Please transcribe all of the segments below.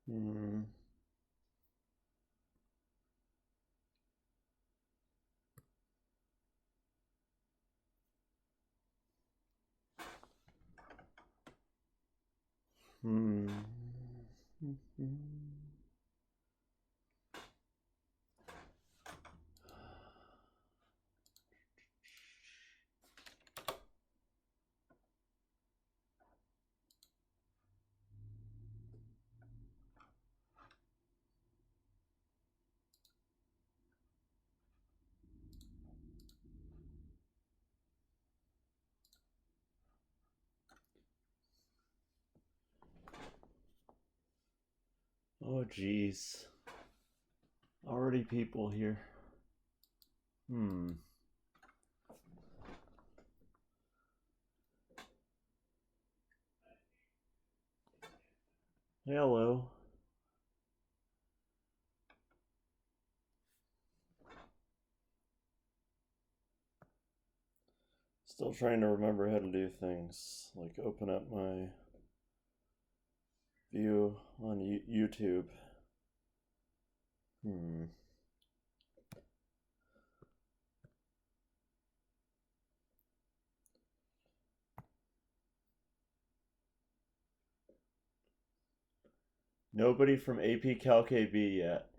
Hmm. Hmm. Oh, geez. Already people here. Hmm. Hello. Still trying to remember how to do things, like open up my view on YouTube. Hmm. Nobody from AP Calc AB yet.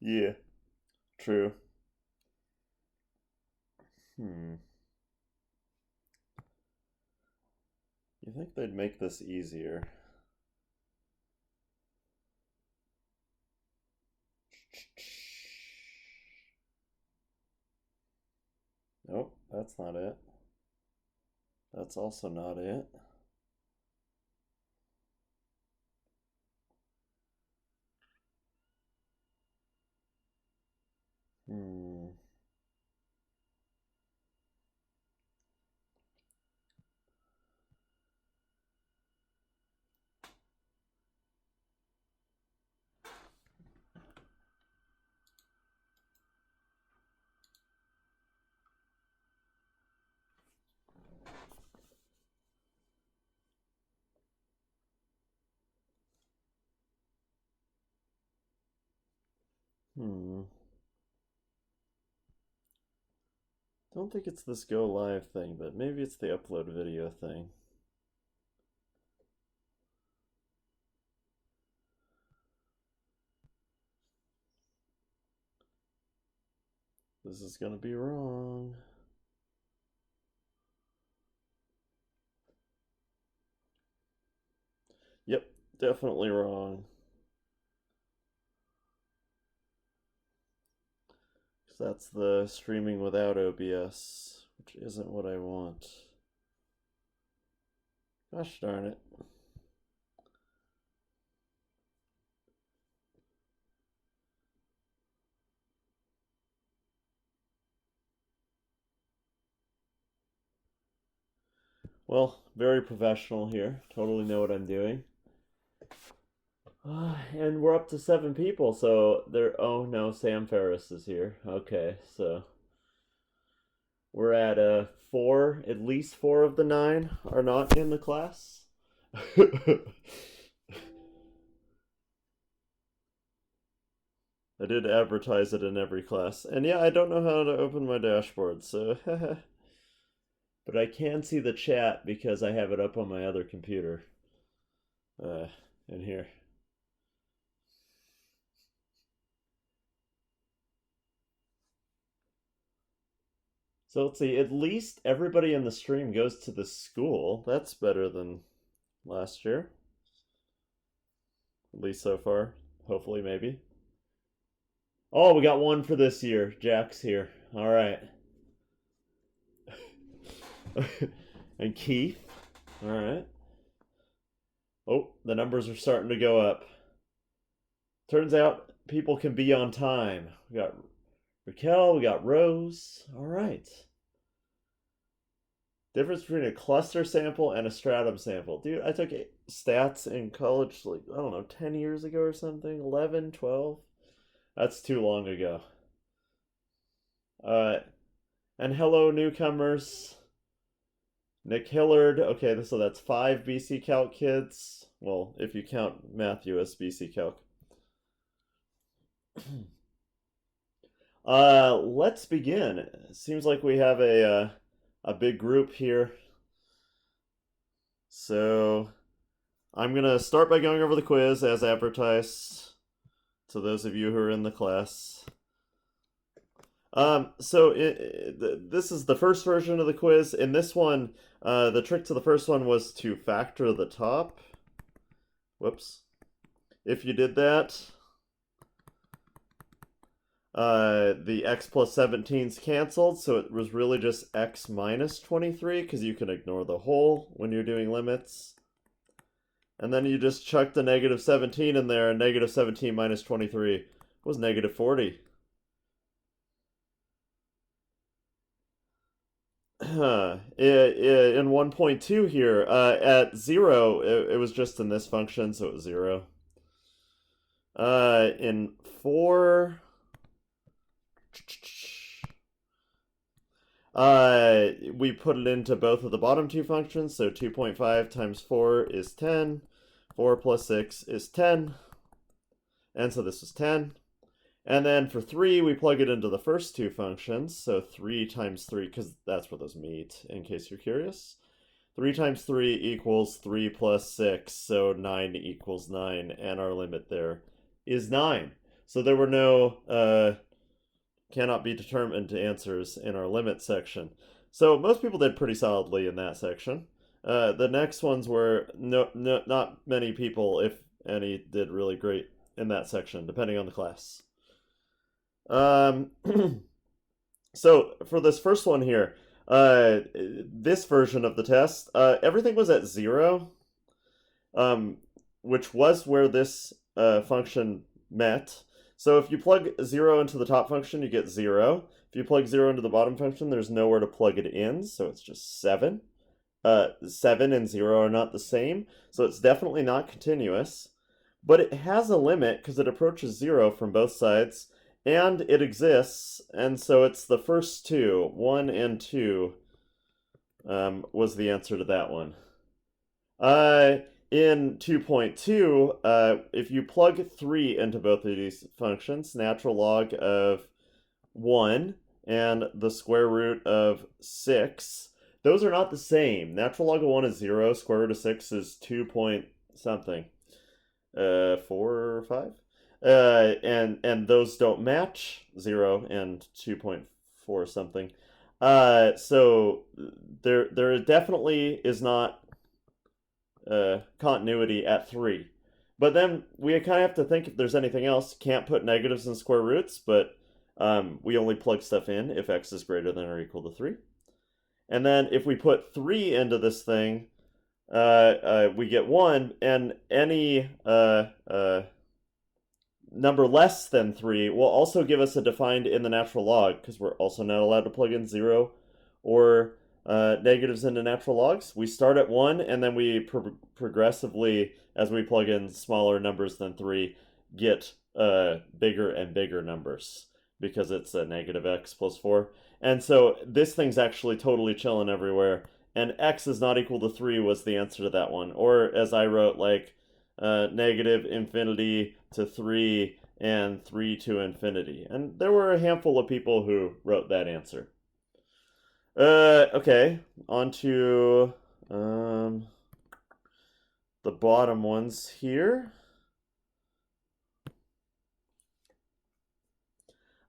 Yeah, true. Hmm. You think they'd make this easier? Nope, that's not it. That's also not it. Hmm. Hmm. Don't think it's this go live thing, but maybe it's the upload video thing. This is gonna be wrong. Yep, definitely wrong. Because that's the streaming without OBS, which isn't what I want. Gosh darn it. Well, very professional here. Totally know what I'm doing. And we're up to 7 people, so there. Oh no, Sam Ferris is here. Okay, so we're at 4. At least 4 of the 9 are not in the class. I did advertise it in every class, and yeah, I don't know how to open my dashboard, so. But I can see the chat because I have it up on my other computer. In here. So let's see, at least everybody in the stream goes to the school. That's better than last year. At least so far. Hopefully, maybe. Oh, we got one for this year. Jack's here. All right. And Keith. All right. Oh, the numbers are starting to go up. Turns out people can be on time. We got Raquel, we got Rose. All right. Difference between a cluster sample and a stratum sample. Dude, I took stats in college, like, I don't know, 10 years ago or something. 11, 12. That's too long ago. And hello, newcomers. Nick Hillard. Okay, so that's 5 BC Calc kids. Well, if you count Matthew as BC Calc. Let's begin. It seems like we have a big group here. So I'm gonna start by going over the quiz as advertised to those of you who are in the class. This is the first version of the quiz. In this one, the trick to the first one was to factor the top. Whoops. If you did that, the x plus 17's canceled, so it was really just x minus 23, because you can ignore the whole when you're doing limits. And then you just chucked the negative 17 in there, and negative 17 minus 23 was negative 40. In 1.2 here, at 0, it was just in this function, so it was 0. In 4... we put it into both of the bottom two functions, so 2.5 times 4 is 10, 4 plus 6 is 10, and so this is 10. And then for 3, we plug it into the first two functions, so 3 times 3, because that's where those meet, in case you're curious. 3 times 3 equals 3 plus 6, so 9 equals 9, and our limit there is 9. So there were no cannot be determined answers in our limit section. So most people did pretty solidly in that section. The next ones were not many people, if any, did really great in that section, depending on the class. So for this first one here, this version of the test, everything was at 0, which was where this function met. So if you plug 0 into the top function, you get 0. If you plug 0 into the bottom function, there's nowhere to plug it in, so it's just 7. 7 and 0 are not the same, so it's definitely not continuous. But it has a limit because it approaches 0 from both sides, and it exists, and so it's the first two, 1 and 2, was the answer to that one. In 2.2, if you plug 3 into both of these functions, natural log of 1 and the square root of 6, those are not the same. Natural log of 1 is 0, square root of 6 is 2 point something. 4 or 5? And those don't match, 0 and 2.4 something. So there definitely is not continuity at 3. But then we kind of have to think if there's anything else. Can't put negatives in square roots, but we only plug stuff in if x is greater than or equal to 3. And then if we put 3 into this thing, we get 1, and any number less than 3 will also give us a defined in the natural log, because we're also not allowed to plug in 0 or negatives into natural logs. We start at 1, and then we progressively, as we plug in smaller numbers than 3, get bigger and bigger numbers, because it's a negative x plus 4. And so this thing's actually totally chilling everywhere, and x is not equal to 3 was the answer to that one. Or as I wrote, like, negative infinity to 3 and 3 to infinity. And there were a handful of people who wrote that answer. Okay, on to the bottom ones here.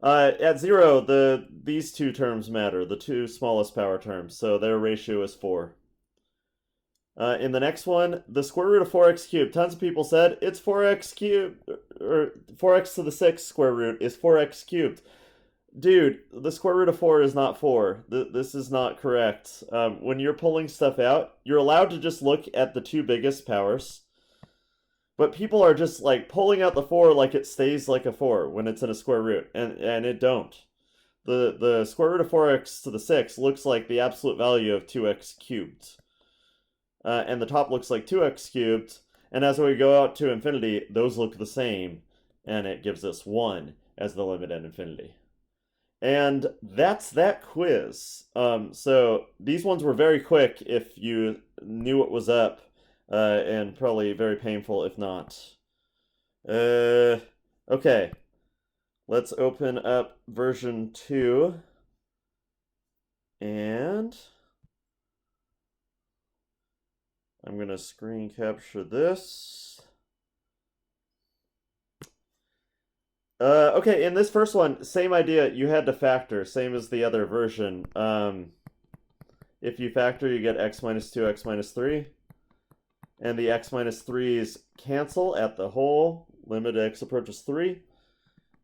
At 0, these two terms matter, the two smallest power terms, so their ratio is 4. In the next one, the square root of 4x cubed. Tons of people said it's 4x cubed, or 4x to the 6th square root is 4x cubed. Dude, the square root of 4 is not 4. This is not correct. When you're pulling stuff out, you're allowed to just look at the two biggest powers. But people are just like pulling out the 4 like it stays like a 4 when it's in a square root, and it don't. The square root of 4x to the 6 looks like the absolute value of 2x cubed. And the top looks like 2x cubed, and as we go out to infinity, those look the same, and it gives us 1 as the limit at infinity. And that's that quiz. So these ones were very quick if you knew what was up. and probably very painful if not. Okay. Let's open up version 2. And I'm going to screen capture this. Okay, in this first one, same idea. You had to factor, same as the other version. If you factor, you get x minus 2, x minus 3. And the x minus 3's cancel at the whole. Limit x approaches 3.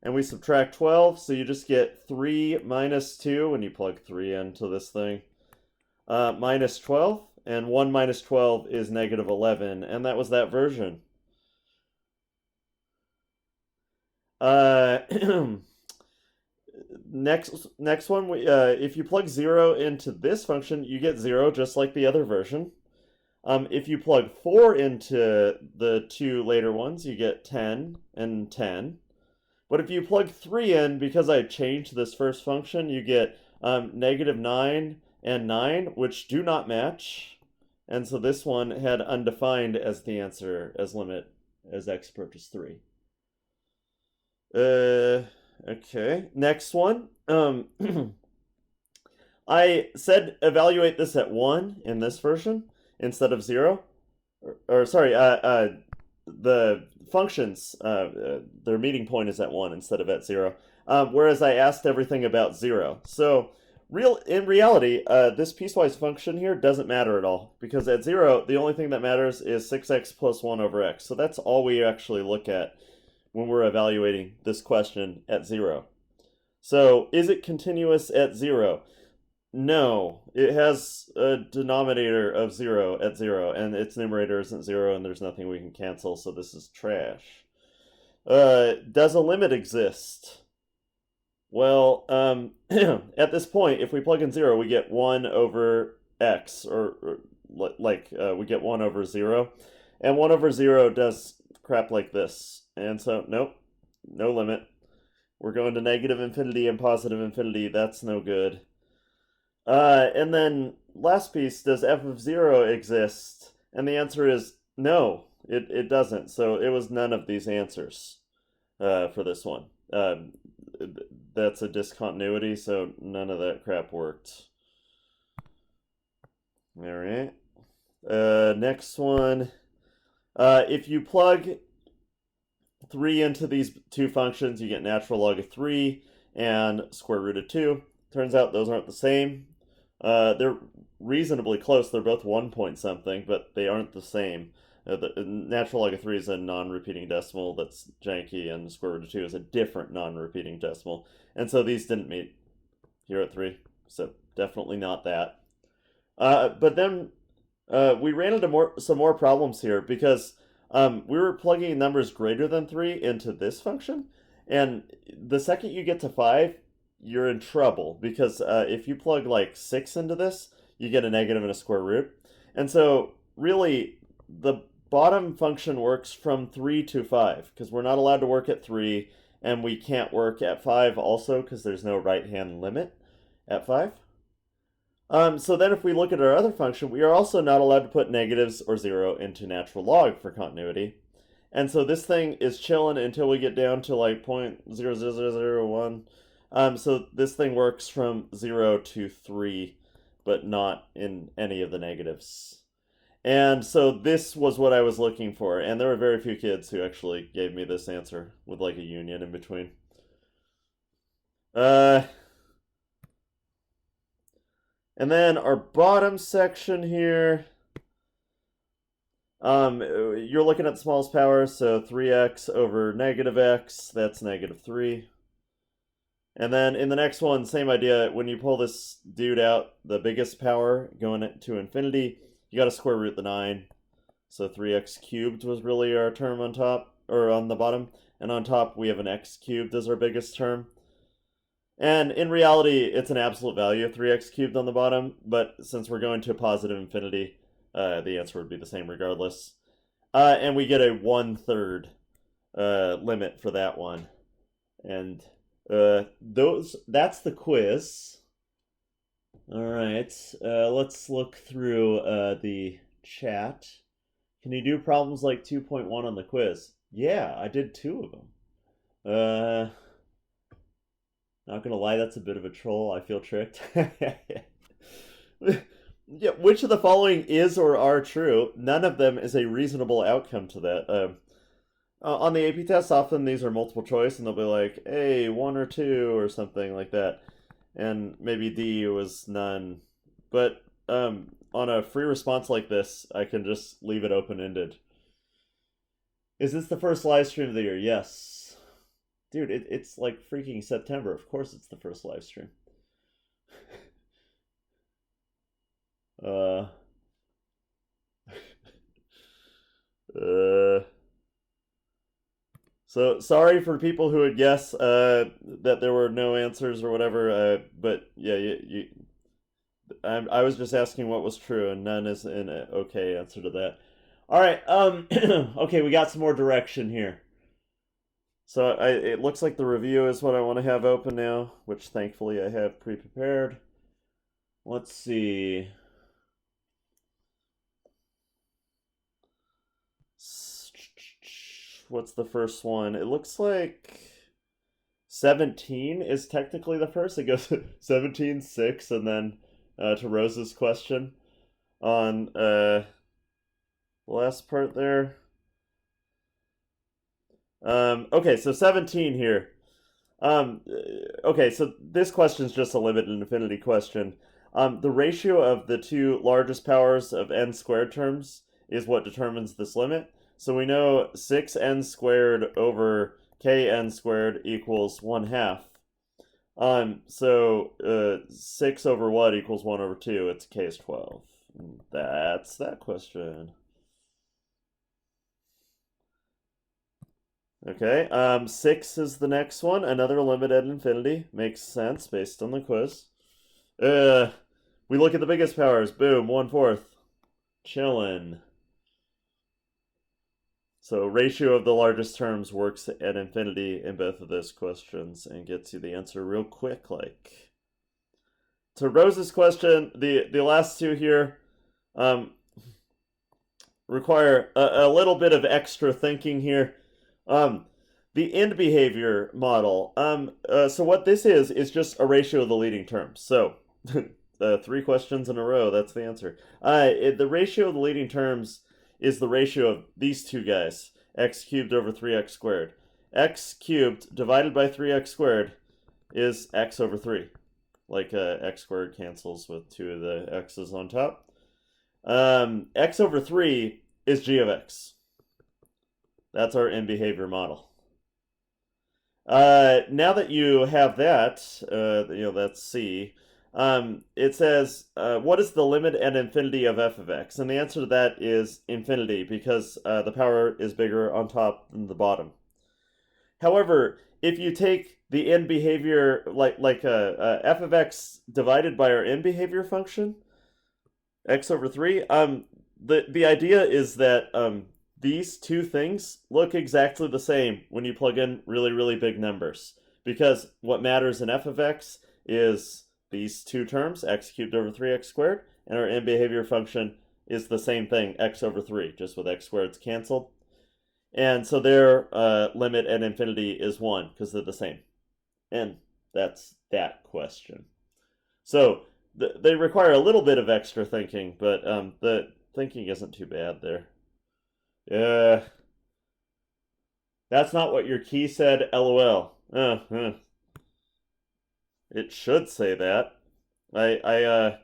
And we subtract 12, so you just get 3 minus 2 when you plug 3 into this thing. Minus 12, and 1 minus 12 is negative 11, and that was that version. Next one, if you plug 0 into this function, you get 0 just like the other version. If you plug 4 into the 2 later ones, you get 10 and 10. But if you plug 3 in, because I changed this first function, you get negative 9 and 9, which do not match. And so this one had undefined as the answer, as limit as x approaches 3. Okay, next one. I said evaluate this at 1 in this version instead of 0. Or sorry, the functions, their meeting point is at 1 instead of at 0. Whereas I asked everything about 0. So in reality, this piecewise function here doesn't matter at all, because at 0, the only thing that matters is 6x plus 1 over x. So that's all we actually look at when we're evaluating this question at 0. So is it continuous at 0? No, it has a denominator of 0 at 0, and its numerator isn't 0, and there's nothing we can cancel, so this is trash. Does a limit exist? Well, at this point, if we plug in 0, we get 1 over x, or we get 1 over 0. And 1 over 0 does crap like this. And so, nope, no limit. We're going to negative infinity and positive infinity. That's no good. And then, last piece, does f of 0 exist? And the answer is no, it doesn't. So it was none of these answers for this one. That's a discontinuity, so none of that crap worked. All right. Next one. If you plug 3 into these two functions, you get natural log of 3 and square root of 2. Turns out those aren't the same. They're reasonably close. They're both 1 point something, but they aren't the same. The natural log of 3 is a non-repeating decimal that's janky, and square root of 2 is a different non-repeating decimal. And so these didn't meet here at 3, so definitely not that. But then we ran into some more problems here, because we were plugging numbers greater than 3 into this function, and the second you get to 5, you're in trouble, because if you plug like 6 into this, you get a negative and a square root. And so really, the bottom function works from 3 to 5, because we're not allowed to work at 3, and we can't work at 5 also, because there's no right-hand limit at 5. So then if we look at our other function, we are also not allowed to put negatives or 0 into natural log for continuity. And so this thing is chilling until we get down to like 0.00001. So this thing works from 0 to 3, but not in any of the negatives. And so this was what I was looking for, and there were very few kids who actually gave me this answer with like a union in between. And then our bottom section here, you're looking at the smallest power, so 3x over negative x, that's negative 3. And then in the next one, same idea. When you pull this dude out, the biggest power going to infinity, you got to square root the 9. So 3x cubed was really our term on top, or on the bottom. And on top, we have an x cubed as our biggest term. And in reality, it's an absolute value of 3x cubed on the bottom, but since we're going to a positive infinity, the answer would be the same regardless. And we get a 1/3 limit for that one. And that's the quiz. All right, let's look through the chat Can you do problems like 2.1 on the quiz? Yeah, I did 2 of them. Not gonna lie, that's a bit of a troll. I feel tricked. Yeah, which of the following is or are true? None of them is a reasonable outcome to that. On the AP test, often these are multiple choice, and they'll be like, "Hey, 1 or 2" or something like that, and maybe D was none. But on a free response like this, I can just leave it open ended. Is this the first live stream of the year? Yes, dude. It's like freaking September. Of course, it's the first live stream. uh. uh. So sorry for people who would guess that there were no answers or whatever. But yeah, I was just asking what was true, and none is an okay answer to that. All right. Okay, we got some more direction here. So it looks like the review is what I want to have open now, which thankfully I have pre-prepared. Let's see. What's the first one? It looks like 17 is technically the first. It goes 17, 6, and then to Rose's question on the last part there. Okay, so 17 here. Okay, so this question is just a limit and infinity question. The ratio of the two largest powers of n squared terms is what determines this limit. So we know 6n squared over kn squared equals 1/2. So 6 over what equals 1 over 2? It's k is 12. That's that question. Okay, 6 is the next one. Another limit at infinity. Makes sense based on the quiz. We look at the biggest powers. Boom, 1/4. Chillin'. So ratio of the largest terms works at infinity in both of those questions and gets you the answer real quick. Like to Rose's question, the last two here require a little bit of extra thinking here. The end behavior model. So what this is just a ratio of the leading terms. So 3 questions in a row. That's the answer. The ratio of the leading terms is the ratio of these two guys, x cubed over 3x squared. X cubed divided by 3x squared is x over 3. Like x squared cancels with 2 of the x's on top. X over 3 is g of x. That's our end behavior model. Now that you have that, that's C. It says, what is the limit at infinity of f of x? And the answer to that is infinity, because the power is bigger on top than the bottom. However, if you take the end behavior, like f of x divided by our end behavior function, x over 3, the idea is that these two things look exactly the same when you plug in really, really big numbers. Because what matters in f of x is these two terms, x cubed over 3x squared, and our end behavior function is the same thing, x over 3, just with x squareds canceled. And so their limit at infinity is 1, because they're the same. And that's that question. So they require a little bit of extra thinking, but the thinking isn't too bad there. That's not what your key said, lol. It should say that. I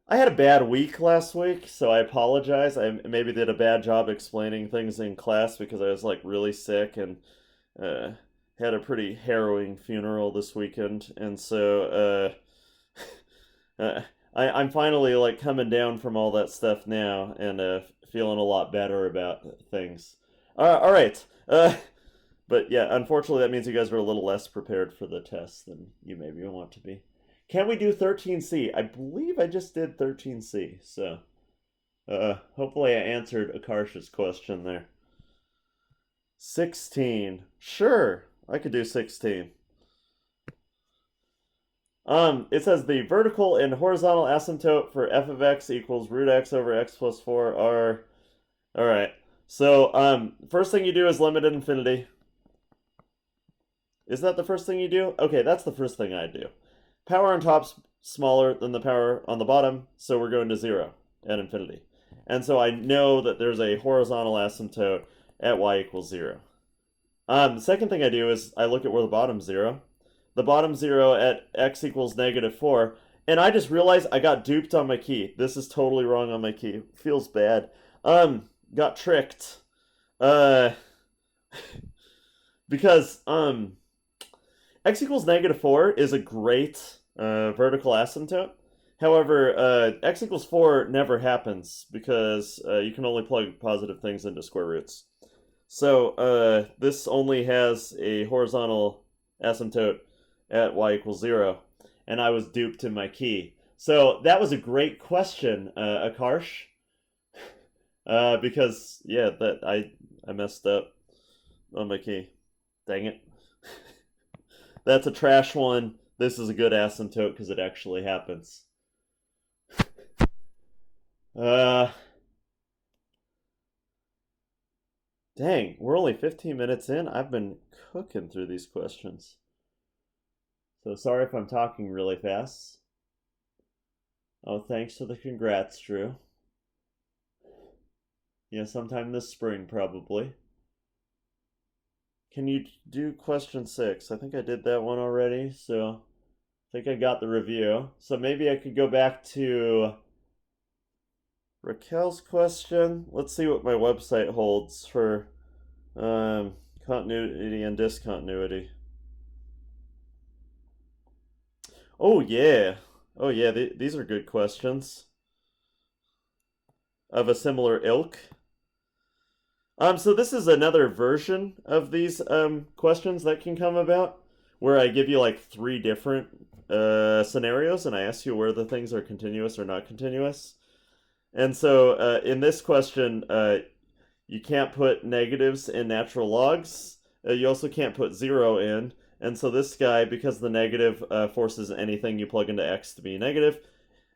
had a bad week last week, so I apologize. I maybe did a bad job explaining things in class because I was like really sick and had a pretty harrowing funeral this weekend, and so I'm finally like coming down from all that stuff now and feeling a lot better about things. All right. But yeah, unfortunately, that means you guys are a little less prepared for the test than you maybe want to be. Can we do 13C? I believe I just did 13C, so hopefully I answered Akarsha's question there. 16. Sure, I could do 16. It says the vertical and horizontal asymptote for f of x equals root x over x plus 4 are All right. So, first thing you do is limited infinity. Is that the first thing you do? Okay, that's the first thing I do. Power on top's smaller than the power on the bottom, so we're going to 0 at infinity. And so I know that there's a horizontal asymptote at y equals 0. The second thing I do is I look at where the bottom's 0. The bottom's 0 at x equals -4, and I just realized I got duped on my key. This is totally wrong on my key. Feels bad. Got tricked. Uh, because, x equals -4 is a great vertical asymptote. However, x equals 4 never happens because you can only plug positive things into square roots. So this only has a horizontal asymptote at y equals 0, and I was duped in my key. So that was a great question, Akarsh, because yeah, that I messed up on my key. Dang it. That's a trash one. This is a good asymptote because it actually happens. Uh, Dang, we're only 15 minutes in. I've been cooking through these questions. So sorry if I'm talking really fast. Oh, thanks for the congrats, Drew. Yeah, sometime this spring, probably. Can you do question 6? I think I did that one already, so I think I got the review. So maybe I could go back to Raquel's question. Let's see what my website holds for continuity and discontinuity. Oh yeah, oh yeah. These are good questions of a similar ilk. So this is another version of these questions that can come about, where I give you like 3 different scenarios, and I ask you where the things are continuous or not continuous. And so in this question, you can't put negatives in natural logs. You also can't put 0 in. And so this guy, because the negative forces anything you plug into x to be negative,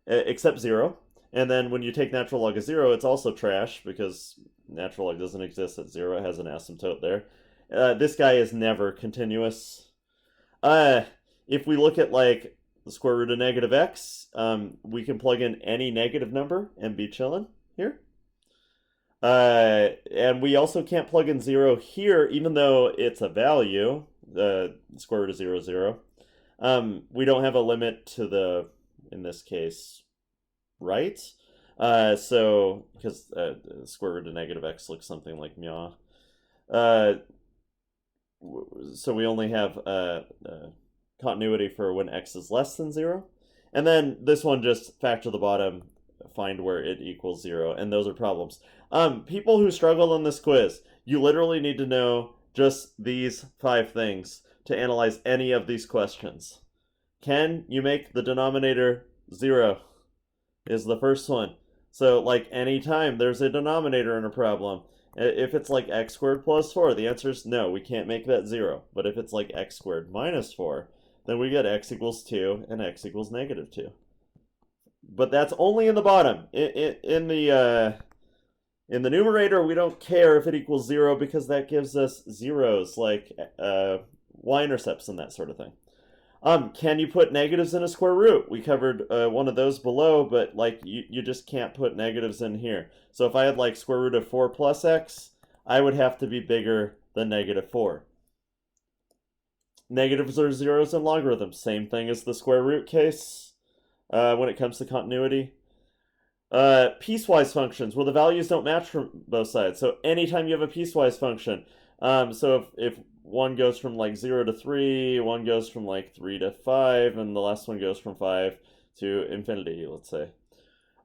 except 0. And then when you take natural log of 0, it's also trash because natural log doesn't exist at 0. It has an asymptote there. This guy is never continuous. If we look at like the square root of -x, we can plug in any negative number and be chilling here. And we also can't plug in 0 here, even though it's a value, the square root of 0 is 0. We don't have a limit to the, in this case, right? So, because square root of -x looks something like meow. So we only have continuity for when x is less than 0. And then this one just factor the bottom, find where it equals 0, and those are problems. People who struggle on this quiz, you literally need to know just these 5 things to analyze any of these questions. Can you make the denominator 0? Is the first one. So, like, anytime there's a denominator in a problem, if it's like x squared plus 4, the answer is no, we can't make that 0. But if it's like x squared minus 4, then we get x equals 2 and x equals -2. But that's only in the bottom. In the numerator, we don't care if it equals 0 because that gives us zeros, like y-intercepts and that sort of thing. Can you put negatives in a square root? We covered one of those below, but like you just can't put negatives in here. So if I had like square root of 4 plus x, I would have to be bigger than -4. Negatives are zeros in logarithms. Same thing as the square root case when it comes to continuity. Piecewise functions. Well, the values don't match from both sides. So anytime you have a piecewise function, so if one goes from like 0 to 3, one goes from like 3 to 5, and the last one goes from 5 to infinity, let's say.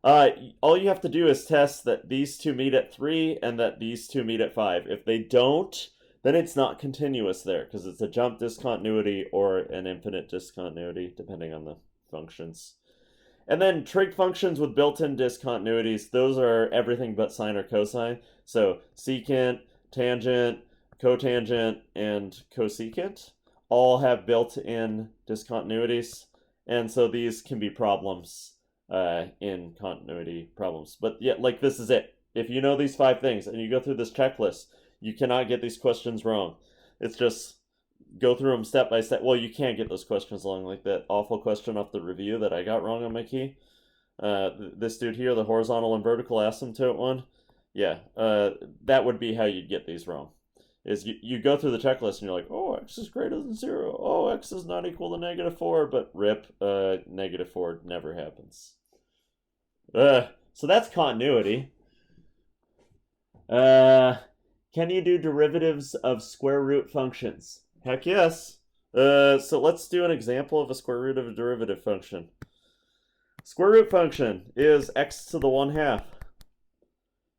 All you have to do is test that these two meet at 3 and that these two meet at 5. If they don't, then it's not continuous there because it's a jump discontinuity or an infinite discontinuity, depending on the functions. And then trig functions with built-in discontinuities, those are everything but sine or cosine. So secant, tangent, cotangent, and cosecant all have built-in discontinuities. And so these can be problems in continuity problems. But yeah, like this is it. If you know these 5 things and you go through this checklist, you cannot get these questions wrong. It's just go through them step by step. Well, you can't get those questions wrong, like that awful question off the review that I got wrong on my key. This dude here, the horizontal and vertical asymptote one, yeah, that would be how you'd get these wrong. Is you go through the checklist and you're like, oh, x is greater than 0. Oh, x is not equal to -4, but rip, -4 never happens. So that's continuity. Can you do derivatives of square root functions? Heck yes. So let's do an example of a square root of a derivative function. Square root function is x to the 1/2.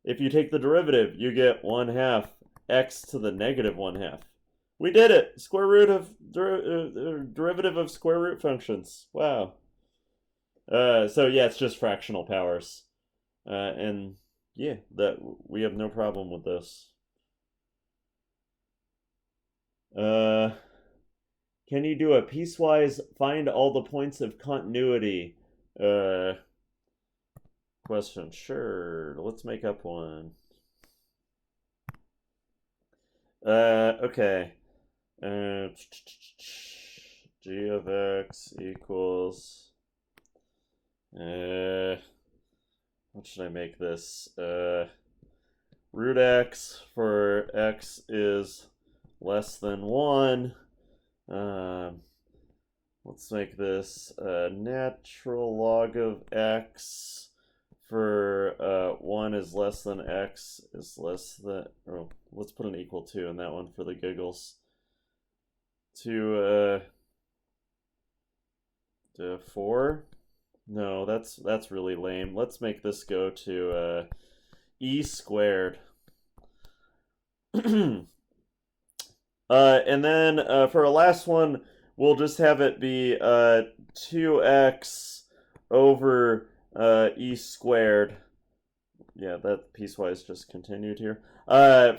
If you take the derivative, you get 1/2 x to the -1/2. We did it! Square root of derivative of square root functions. Wow. So yeah, it's just fractional powers. And yeah, that we have no problem with this. Can you do a piecewise find all the points of continuity question? Sure, let's make up one. Okay. G of x equals what should I make this? Root x for x is less than 1. Let's make this natural log of x for 1 is less than x is less than, oh, let's put an equal to in that one for the giggles. To 4? No, that's really lame. Let's make this go to e squared. And then for our last one, we'll just have it be 2x over e squared. Yeah, that piecewise just continued here.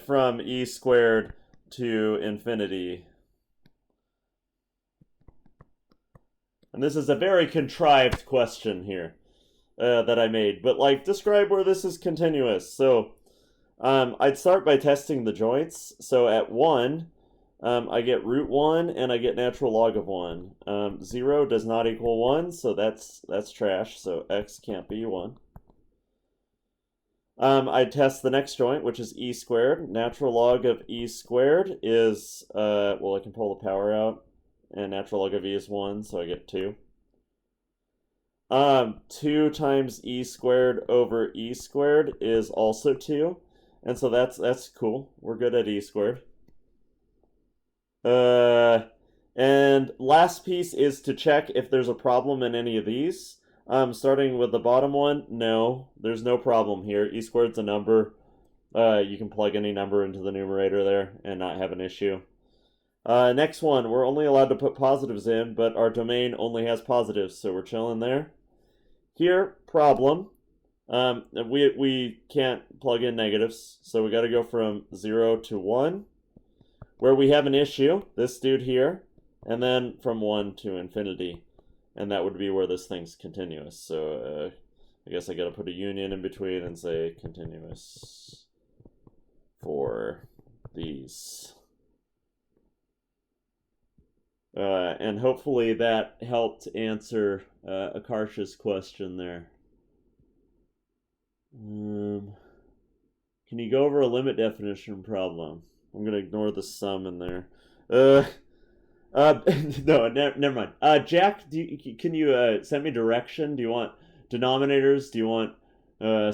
From e squared to infinity. And this is a very contrived question here that I made. But, like, describe where this is continuous. So, I'd start by testing the joints. So, at 1, I get root 1, and I get natural log of 1. 0 does not equal 1, so that's trash. So, x can't be 1. I'd test the next joint, which is e squared. Natural log of e squared is, well, I can pull the power out. And natural log of e is 1, so I get 2. 2 times e squared over e squared is also 2. And so that's cool. We're good at e squared. And last piece is to check if there's a problem in any of these. Starting with the bottom one, no, there's no problem here. E squared's a number. You can plug any number into the numerator there and not have an issue. Next one, we're only allowed to put positives in, but our domain only has positives, so we're chilling there. Here, problem. We can't plug in negatives, so we got to go from 0 to 1. Where we have an issue, this dude here, and then from 1 to infinity. And that would be where this thing's continuous. So I guess I got to put a union in between and say continuous for these. And hopefully that helped answer Akarsha's question there. Can you go over a limit definition problem? I'm going to ignore the sum in there. No, never mind. Jack, can you send me direction? Do you want denominators? Do you want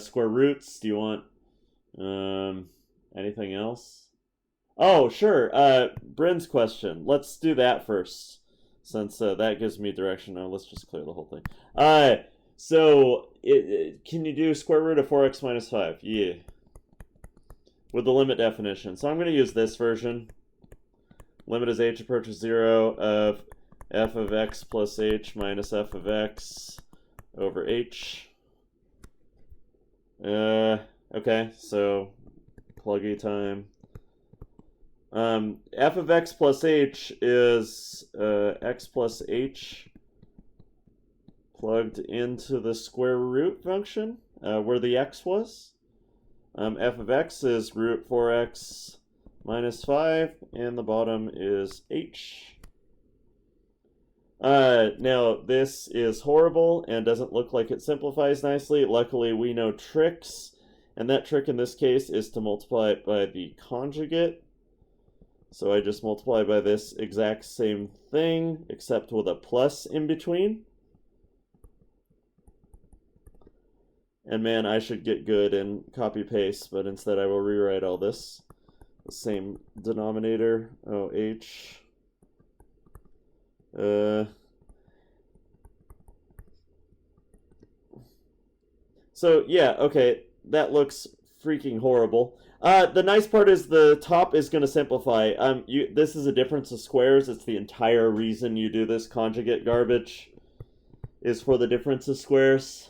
square roots? Do you want anything else? Oh, sure. Bryn's question. Let's do that first, since that gives me direction. Now let's just clear the whole thing. So can you do square root of 4x minus 5? Yeah. With the limit definition. So I'm going to use this version. Limit as h approaches 0 of f of x plus h minus f of x over h. Okay, so pluggy time. F of x plus h is x plus h plugged into the square root function where the x was. f of x is root 4x minus 5, and the bottom is h. Now, this is horrible and doesn't look like it simplifies nicely. Luckily, we know tricks, and that trick in this case is to multiply it by the conjugate. So I just multiply by this exact same thing, except with a plus in between. And man, I should get good and copy-paste, but instead I will rewrite all this. The same denominator, h. So yeah, okay, that looks freaking horrible. The nice part is the top is going to simplify. This is a difference of squares. It's the entire reason you do this conjugate garbage, is for the difference of squares.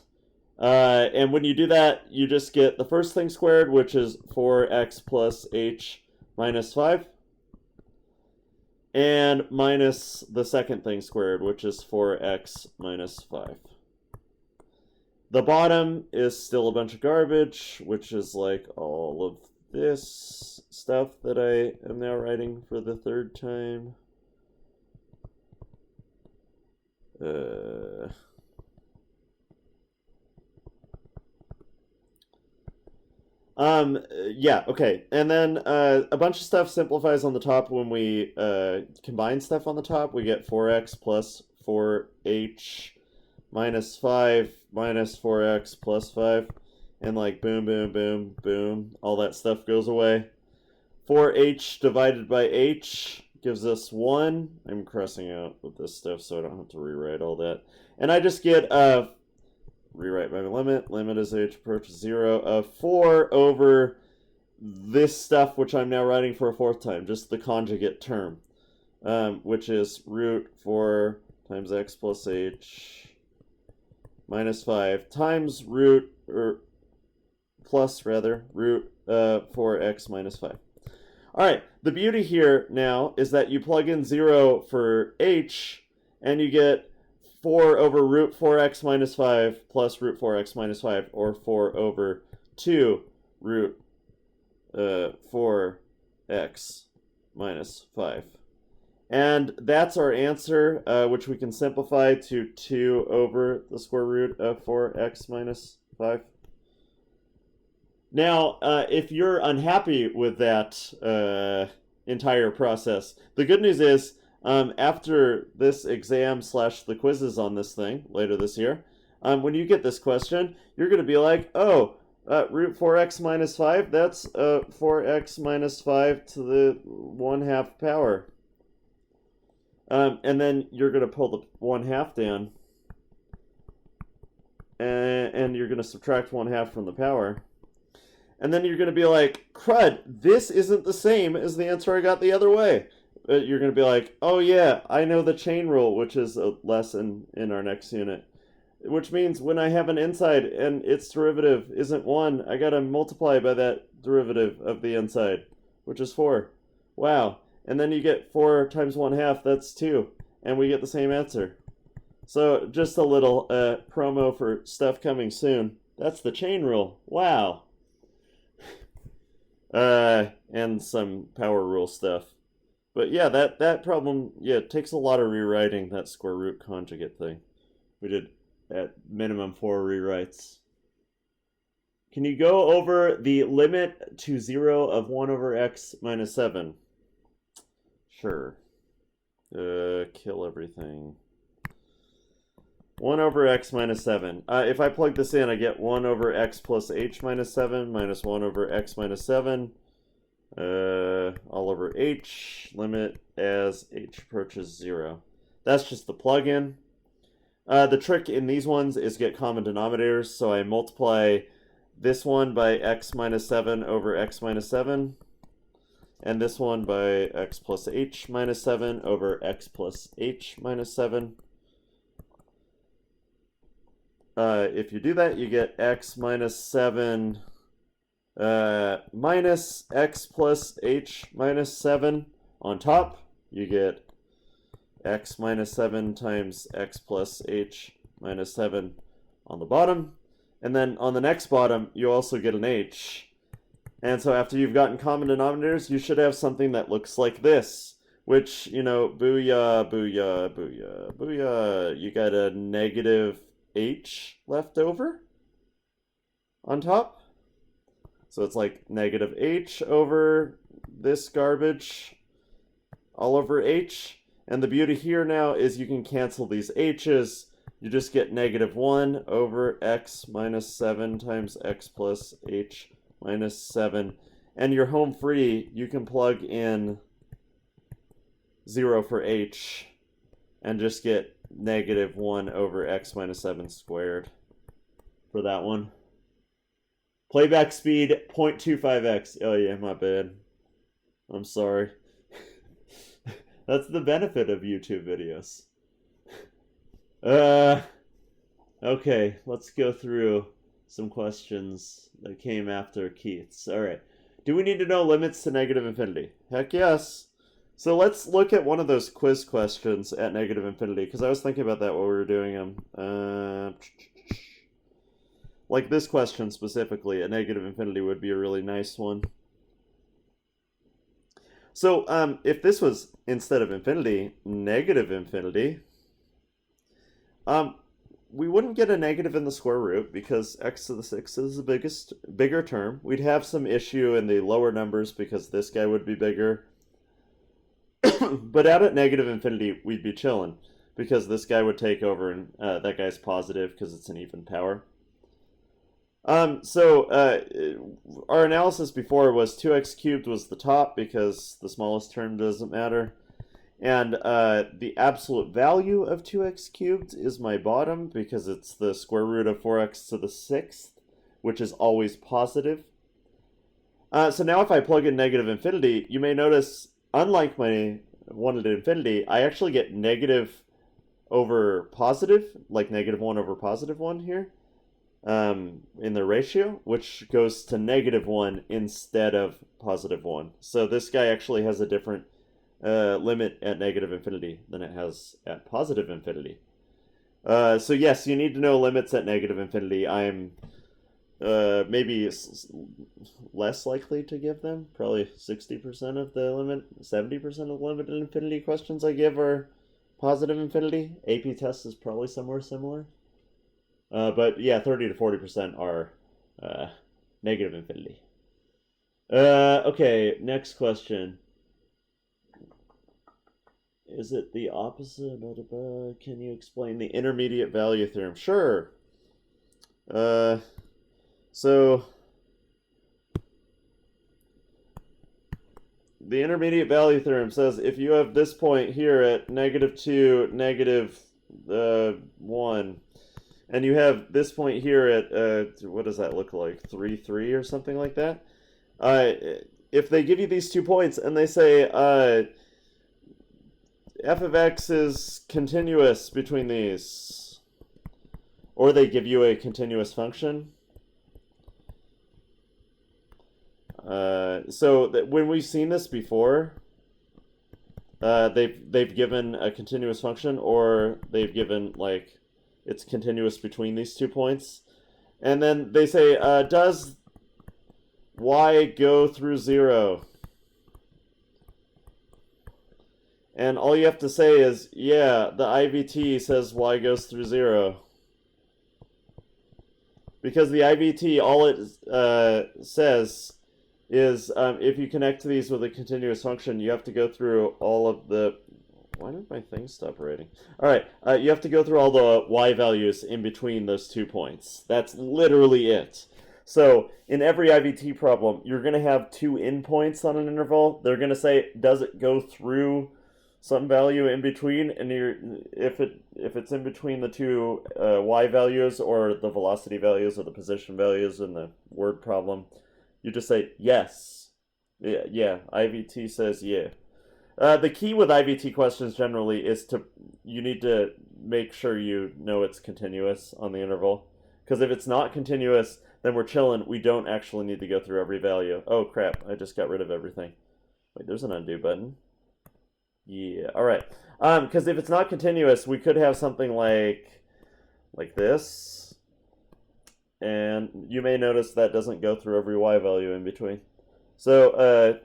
And when you do that, you just get the first thing squared, which is 4x plus h minus 5. And minus the second thing squared, which is 4x minus 5. The bottom is still a bunch of garbage, which is like all of this stuff that I am now writing for the third time. Yeah, okay. And then a bunch of stuff simplifies on the top when we combine stuff on the top. We get 4x plus 4h minus 5 minus 4x plus 5. And like boom, boom, boom, boom. All that stuff goes away. 4h divided by h gives us 1. I'm crossing out with this stuff so I don't have to rewrite all that. And I just get rewrite my limit. Limit as h approaches 0 of 4 over this stuff, which I'm now writing for a fourth time, just the conjugate term, which is root 4 times x plus h minus 5 times root, or plus rather, root 4x minus 5. All right, the beauty here now is that you plug in 0 for h, and you get 4 over root 4x minus 5 plus root 4x minus 5, or 4 over 2 root 4x minus 5. And that's our answer, which we can simplify to 2 over the square root of 4x minus 5. Now, if you're unhappy with that entire process, the good news is, after this exam / the quizzes on this thing later this year, when you get this question, you're going to be like, oh, root 4x minus 5, that's 4x minus 5 to the 1/2 power. And then you're going to pull the 1/2 down, and you're going to subtract 1/2 from the power. And then you're going to be like, crud, this isn't the same as the answer I got the other way. You're going to be like, oh yeah, I know the chain rule, which is a lesson in our next unit. Which means when I have an inside and its derivative isn't 1, I got to multiply by that derivative of the inside, which is 4. Wow. And then you get 4 times 1/2, that's 2. And we get the same answer. So just a little promo for stuff coming soon. That's the chain rule. Wow. And some power rule stuff. But yeah, that problem, yeah, it takes a lot of rewriting, that square root conjugate thing. We did at minimum 4 rewrites. Can you go over the limit to 0 of 1 over x minus 7? Sure. Kill everything. 1 over x minus 7. If I plug this in, I get 1 over x plus h minus 7 minus 1 over x minus 7. All over h, limit as h approaches 0. That's just the plug-in. The trick in these ones is get common denominators, so I multiply this one by x minus 7 over x minus 7, and this one by x plus h minus 7 over x plus h minus 7. If you do that, you get x minus 7 minus x plus h minus 7 on top. You get x minus 7 times x plus h minus 7 on the bottom. And then on the next bottom, you also get an h. And so after you've gotten common denominators, you should have something that looks like this, which, you know, booyah, booyah, booyah, booyah. You got a negative h left over on top. So it's like negative h over this garbage all over h. And the beauty here now is you can cancel these h's. You just get negative 1 over x minus 7 times x plus h minus 7. And you're home free. You can plug in 0 for h and just get negative 1 over x minus 7 squared for that one. Playback speed 0.25x. Oh yeah, my bad. I'm sorry. That's the benefit of YouTube videos. Okay, let's go through some questions that came after Keith's. All right. Do we need to know limits to negative infinity? Heck yes. So let's look at one of those quiz questions at negative infinity, because I was thinking about that while we were doing them. Like this question specifically, at negative infinity would be a really nice one. So if this was, instead of infinity, negative infinity, we wouldn't get a negative in the square root because x to the 6 is the bigger term. We'd have some issue in the lower numbers because this guy would be bigger. But out at negative infinity, we'd be chilling because this guy would take over and that guy's positive because it's an even power. Our analysis before was 2x cubed was the top because the smallest term doesn't matter. And the absolute value of 2x cubed is my bottom because it's the square root of 4x to the 6th, which is always positive. So now if I plug in negative infinity, you may notice, unlike my one at infinity, I actually get negative over positive, like negative 1 over positive 1 here. In the ratio, which goes to negative 1 instead of positive 1. So this guy actually has a different limit at negative infinity than it has at positive infinity. So yes, you need to know limits at negative infinity. I'm maybe less likely to give them. Probably 60% of the limit, 70% of the limit at infinity questions I give are positive infinity. AP test is probably somewhere similar. But yeah, 30 to 40% are negative infinity. Okay, next question. Is it the opposite? Can you explain the intermediate value theorem? Sure. So the intermediate value theorem says if you have this point here at negative 2, negative 1, and you have this point here at, what does that look like? 3, 3 or something like that? If they give you these 2 points and they say f of x is continuous between these, or they give you a continuous function. So that when we've seen this before, they've given a continuous function, or they've given like it's continuous between these 2 points. And then they say, does y go through 0? And all you have to say is, yeah, the IVT says y goes through 0. Because the IVT, all it says is if you connect to these with a continuous function, you have to go through all of the... Why did my thing stop writing? All right, you have to go through all the y values in between those 2 points. That's literally it. So in every IVT problem, you're going to have 2 endpoints on an interval. They're going to say, does it go through some value in between? And if it's in between the 2 y values or the velocity values or the position values in the word problem, you just say yes. Yeah, IVT says yeah. The key with IVT questions generally is you need to make sure you know it's continuous on the interval. Because if it's not continuous, then we're chilling. We don't actually need to go through every value. Oh crap, I just got rid of everything. Wait, there's an undo button. Yeah, alright. Because if it's not continuous, we could have something like this. And you may notice that doesn't go through every y value in between. So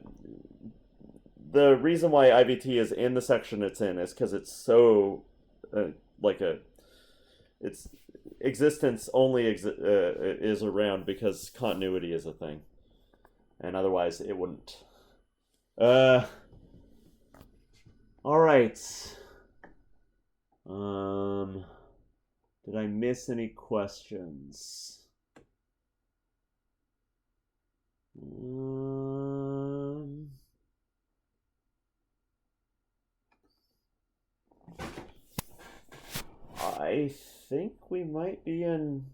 the reason why IVT is in the section it's in is because it's so like a its existence only is around because continuity is a thing, and otherwise it wouldn't. All right. Did I miss any questions? I think we might be in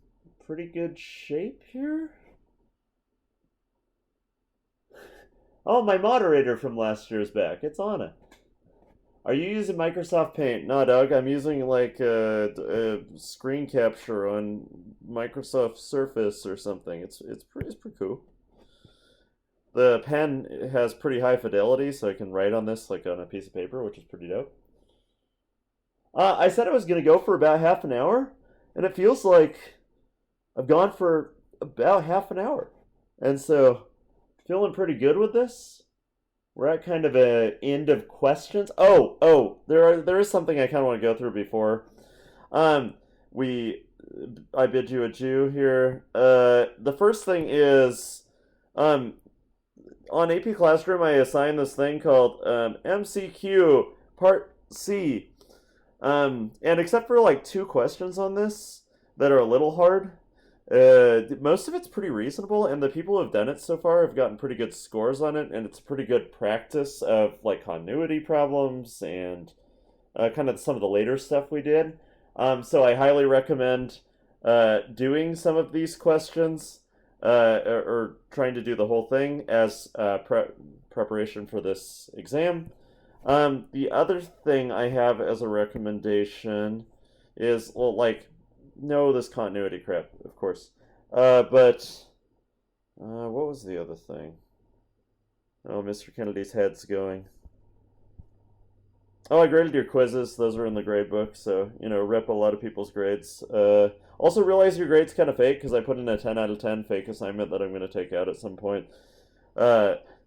pretty good shape here. Oh, my moderator from last year is back. It's Anna. Are you using Microsoft Paint? No, Doug. I'm using like a screen capture on Microsoft Surface or something. It's pretty cool. The pen has pretty high fidelity, so I can write on this like on a piece of paper, which is pretty dope. I said I was going to go for about half an hour, and it feels like I've gone for about half an hour. And so, feeling pretty good with this. We're at kind of an end of questions. There is something I kind of want to go through before. I bid you adieu here. The first thing is, on AP Classroom, I assigned this thing called MCQ Part C. And except for like 2 questions on this that are a little hard, most of it's pretty reasonable, and the people who have done it so far have gotten pretty good scores on it, and it's pretty good practice of like continuity problems and kind of some of the later stuff we did. So I highly recommend doing some of these questions or trying to do the whole thing as preparation for this exam. The other thing I have as a recommendation is, well, like, no, this continuity crap, of course. But what was the other thing? Oh, Mr. Kennedy's head's going. Oh, I graded your quizzes. Those are in the grade book, so, rip a lot of people's grades. Also realize your grade's kind of fake, because I put in a 10 out of 10 fake assignment that I'm going to take out at some point.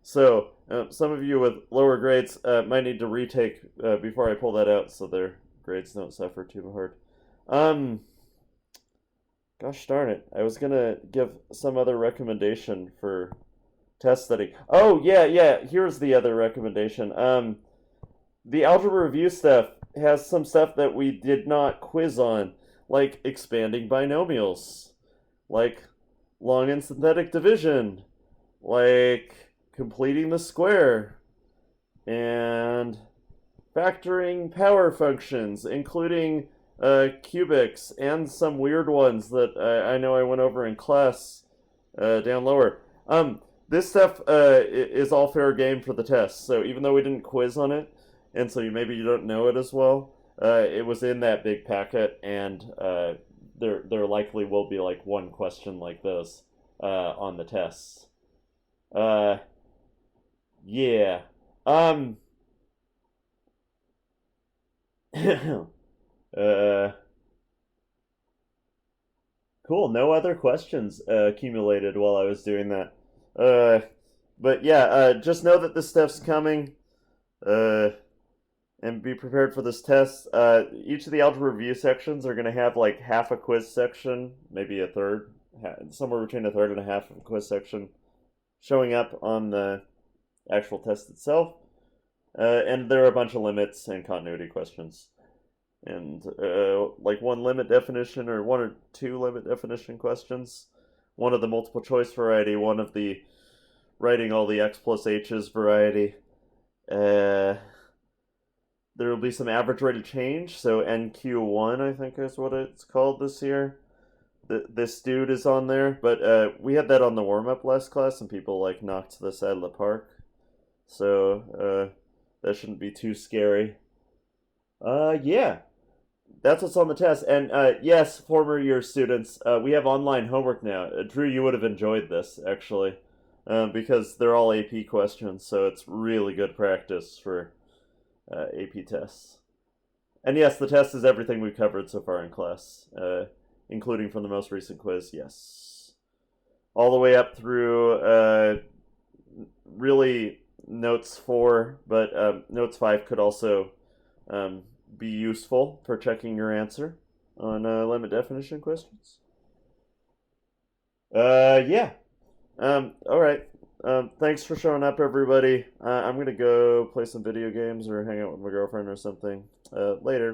So, some of you with lower grades might need to retake before I pull that out so their grades don't suffer too hard. Gosh darn it. I was going to give some other recommendation for test study. Oh, yeah. Here's the other recommendation. The algebra review stuff has some stuff that we did not quiz on, like expanding binomials, like long and synthetic division, like completing the square, and factoring power functions, including cubics and some weird ones that I know I went over in class down lower. This stuff is all fair game for the test, so even though we didn't quiz on it, and so maybe you don't know it as well, it was in that big packet, and there likely will be like one question like this on the tests. Yeah. Cool. No other questions accumulated while I was doing that. But yeah, just know that this stuff's coming. And be prepared for this test. Each of the algebra review sections are going to have like half a quiz section, maybe a third, somewhere between a third and a half of a quiz section showing up on the actual test itself. And there are a bunch of limits and continuity questions. And like one limit definition or 1 or 2 limit definition questions. One of the multiple choice variety, one of the writing all the x plus h's variety. There will be some average rate of change, so NQ1 I think is what it's called this year. This dude is on there, but we had that on the warm-up last class and people like knocked this out of the park. So that shouldn't be too scary. Yeah. That's what's on the test. And yes, former year students, we have online homework now. Drew, you would have enjoyed this, actually, because they're all AP questions, so it's really good practice for AP tests. And yes, the test is everything we've covered so far in class. including from the most recent quiz, yes. All the way up through really notes 4, but notes 5 could also be useful for checking your answer on limit definition questions. Yeah. All right. Thanks for showing up, everybody. I'm gonna go play some video games or hang out with my girlfriend or something. Later.